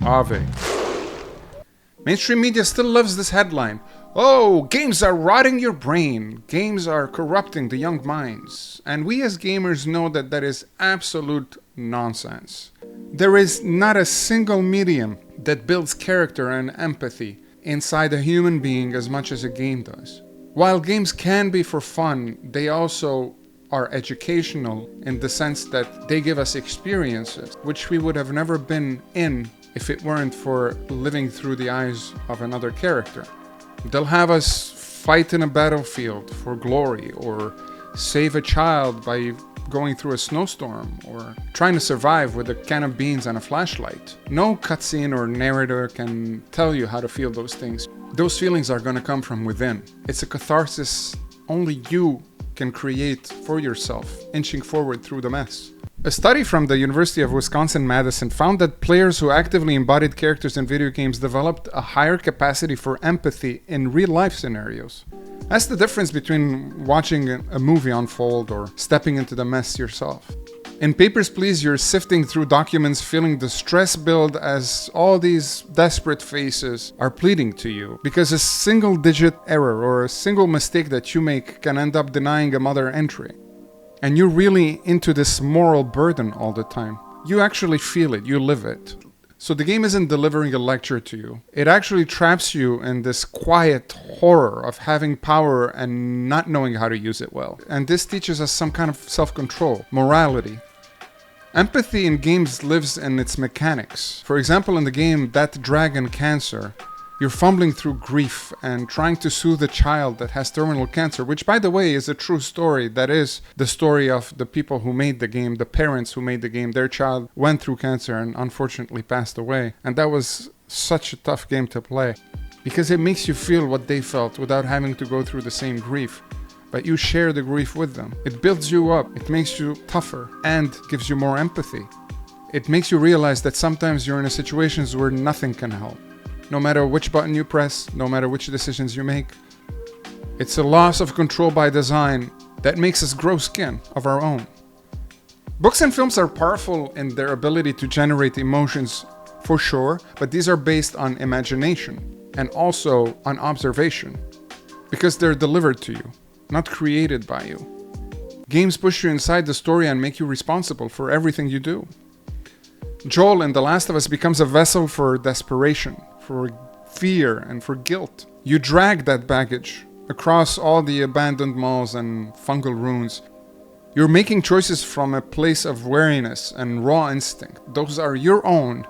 Ave. Mainstream media still loves this headline. Oh, games are rotting your brain. Games are corrupting the young minds. And we as gamers know that that is absolute nonsense. There is not a single medium that builds character and empathy inside a human being as much as a game does. While games can be for fun, they also are educational in the sense that they give us experiences which we would have never been in if it weren't for living through the eyes of another character. They'll have us fight in a battlefield for glory, or save a child by going through a snowstorm, or trying to survive with a can of beans and a flashlight. No cutscene or narrator can tell you how to feel those things. Those feelings are going to come from within. It's a catharsis only you can create for yourself, inching forward through the mess. A study from the University of Wisconsin-Madison found that players who actively embodied characters in video games developed a higher capacity for empathy in real-life scenarios. That's the difference between watching a movie unfold or stepping into the mess yourself. In Papers, Please, you're sifting through documents, feeling the stress build as all these desperate faces are pleading to you, because a single-digit error or a single mistake that you make can end up denying a mother entry. And you're really into this moral burden all the time. You actually feel it, you live it. So the game isn't delivering a lecture to you. It actually traps you in this quiet horror of having power and not knowing how to use it well. And this teaches us some kind of self-control, morality. Empathy in games lives in its mechanics. For example, in the game That Dragon Cancer, you're fumbling through grief and trying to soothe a child that has terminal cancer, which, by the way, is a true story. That is the story of the people who made the game, the parents who made the game. Their child went through cancer and unfortunately passed away. And that was such a tough game to play, because it makes you feel what they felt without having to go through the same grief. But you share the grief with them. It builds you up, it makes you tougher, and gives you more empathy. It makes you realize that sometimes you're in a situations where nothing can help. No matter which button you press, no matter which decisions you make. It's a loss of control by design that makes us grow skin of our own. Books and films are powerful in their ability to generate emotions, for sure, but these are based on imagination and also on observation, because they're delivered to you, not created by you. Games push you inside the story and make you responsible for everything you do. Joel in The Last of Us becomes a vessel for desperation, for fear, and for guilt. You drag that baggage across all the abandoned malls and fungal ruins. You're making choices from a place of wariness and raw instinct. Those are your own.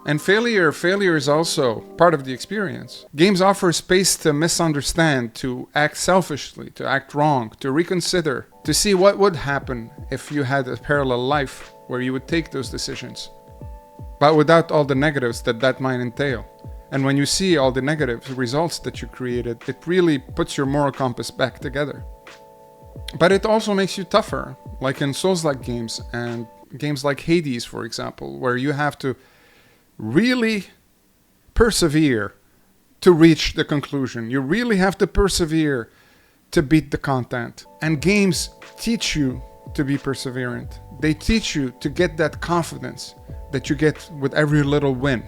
And failure is also part of the experience. Games offer space to misunderstand, to act selfishly, to act wrong, to reconsider, to see what would happen if you had a parallel life where you would take those decisions, but without all the negatives that might entail. And when you see all the negative results that you created, it really puts your moral compass back together. But it also makes you tougher, like in Souls-like games and games like Hades, for example, where you have to really persevere to reach the conclusion. You really have to persevere to beat the content. And games teach you to be perseverant. They teach you to get that confidence that you get with every little win.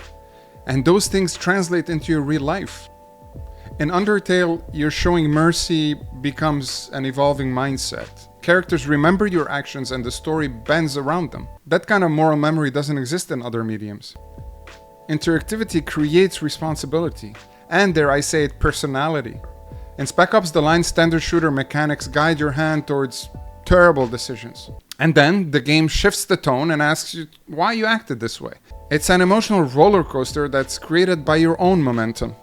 And those things translate into your real life. In Undertale, you're showing mercy becomes an evolving mindset. Characters remember your actions and the story bends around them. That kind of moral memory doesn't exist in other mediums. Interactivity creates responsibility, and dare I say it, personality. In Spec Ops: The Line, standard shooter mechanics guide your hand towards terrible decisions. And then the game shifts the tone and asks you why you acted this way. It's an emotional roller coaster that's created by your own momentum.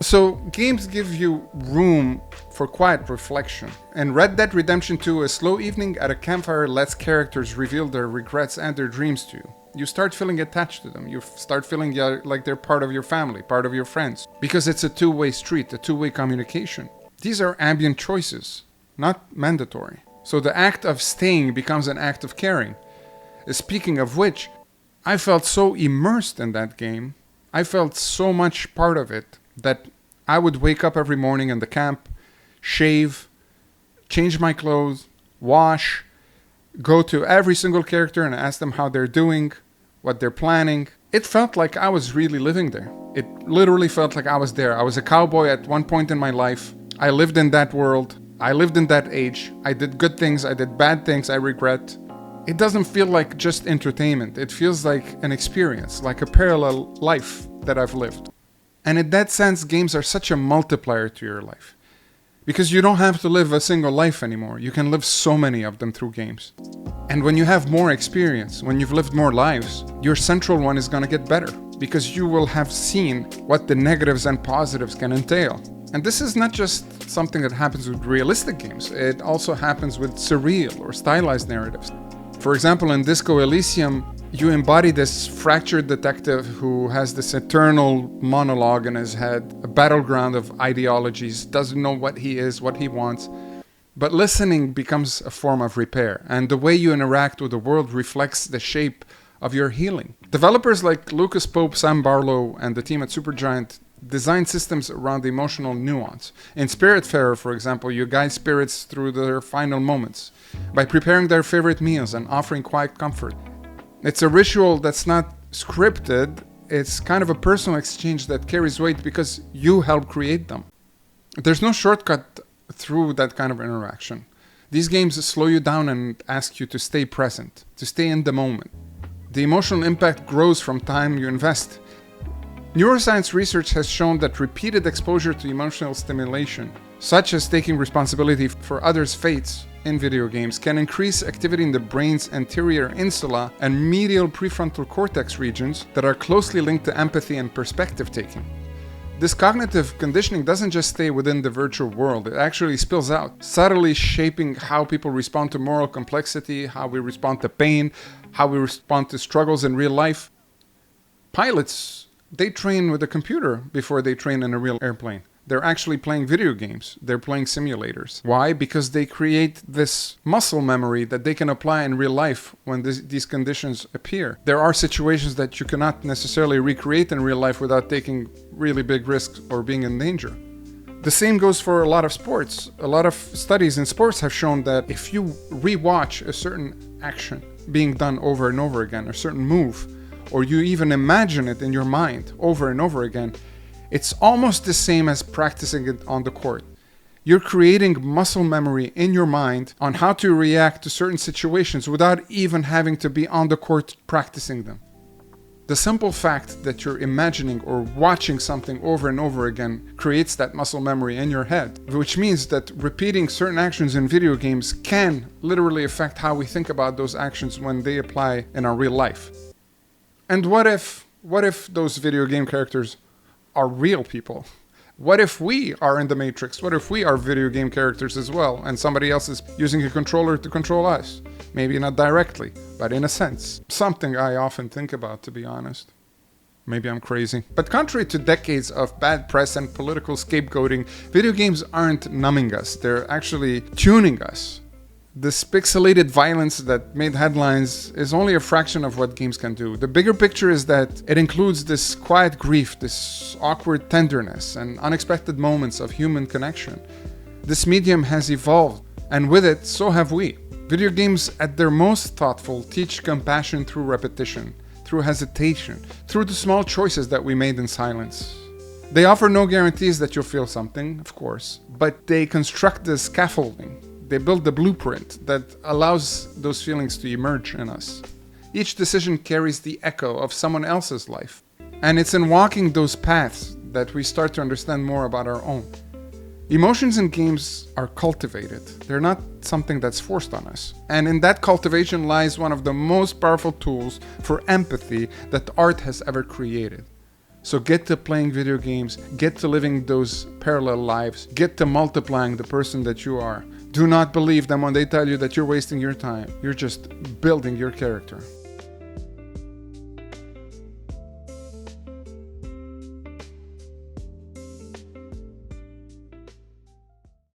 So games give you room for quiet reflection. In Red Dead Redemption 2, a slow evening at a campfire lets characters reveal their regrets and their dreams to you. You start feeling attached to them. You start feeling like they're part of your family, part of your friends. Because it's a two-way street, a two-way communication. These are ambient choices, not mandatory. So the act of staying becomes an act of caring. Speaking of which, I felt so immersed in that game. I felt so much part of it that I would wake up every morning in the camp, shave, change my clothes, wash, go to every single character and ask them how they're doing, what they're planning, it felt like I was really living there. It literally felt like I was there. I was a cowboy at one point in my life. I lived in that world. I lived in that age. I did good things. I did bad things I regret. It doesn't feel like just entertainment. It feels like an experience, like a parallel life that I've lived. And in that sense, games are such a multiplier to your life. Because you don't have to live a single life anymore. You can live so many of them through games. And when you have more experience, when you've lived more lives, your central one is going to get better. Because you will have seen what the negatives and positives can entail. And this is not just something that happens with realistic games. It also happens with surreal or stylized narratives. For example, in Disco Elysium, you embody this fractured detective who has this eternal monologue in his head, a battleground of ideologies, doesn't know what he is, what he wants. But listening becomes a form of repair, and the way you interact with the world reflects the shape of your healing. Developers like Lucas Pope, Sam Barlow, and the team at Supergiant design systems around emotional nuance. In Spiritfarer, for example, you guide spirits through their final moments by preparing their favorite meals and offering quiet comfort. It's a ritual that's not scripted. It's kind of a personal exchange that carries weight because you help create them. There's no shortcut through that kind of interaction. These games slow you down and ask you to stay present, to stay in the moment. The emotional impact grows from time you invest. Neuroscience research has shown that repeated exposure to emotional stimulation, such as taking responsibility for others' fates in video games, can increase activity in the brain's anterior insula and medial prefrontal cortex regions that are closely linked to empathy and perspective taking. This cognitive conditioning doesn't just stay within the virtual world, it actually spills out, subtly shaping how people respond to moral complexity, how we respond to pain, how we respond to struggles in real life. Pilots, they train with a computer before they train in a real airplane. They're actually playing video games. They're playing simulators. Why? Because they create this muscle memory that they can apply in real life when these conditions appear. There are situations that you cannot necessarily recreate in real life without taking really big risks or being in danger. The same goes for a lot of sports. A lot of studies in sports have shown that if you rewatch a certain action being done over and over again, a certain move, or you even imagine it in your mind over and over again, it's almost the same as practicing it on the court. You're creating muscle memory in your mind on how to react to certain situations without even having to be on the court practicing them. The simple fact that you're imagining or watching something over and over again creates that muscle memory in your head, which means that repeating certain actions in video games can literally affect how we think about those actions when they apply in our real life. And what if those video game characters are real people? What if we are in the Matrix? What if we are video game characters as well, and somebody else is using a controller to control us? Maybe not directly, but in a sense. Something I often think about, to be honest. Maybe I'm crazy. But contrary to decades of bad press and political scapegoating, video games aren't numbing us. They're actually tuning us. This pixelated violence that made headlines is only a fraction of what games can do. The bigger picture is that it includes this quiet grief, this awkward tenderness, and unexpected moments of human connection. This medium has evolved, and with it, so have we. Video games, at their most thoughtful, teach compassion through repetition, through hesitation, through the small choices that we made in silence. They offer no guarantees that you'll feel something, of course, but they construct the scaffolding. They build the blueprint that allows those feelings to emerge in us. Each decision carries the echo of someone else's life. And it's in walking those paths that we start to understand more about our own. Emotions in games are cultivated. They're not something that's forced on us. And in that cultivation lies one of the most powerful tools for empathy that art has ever created. So get to playing video games, get to living those parallel lives, get to multiplying the person that you are. Do not believe them when they tell you that you're wasting your time. You're just building your character.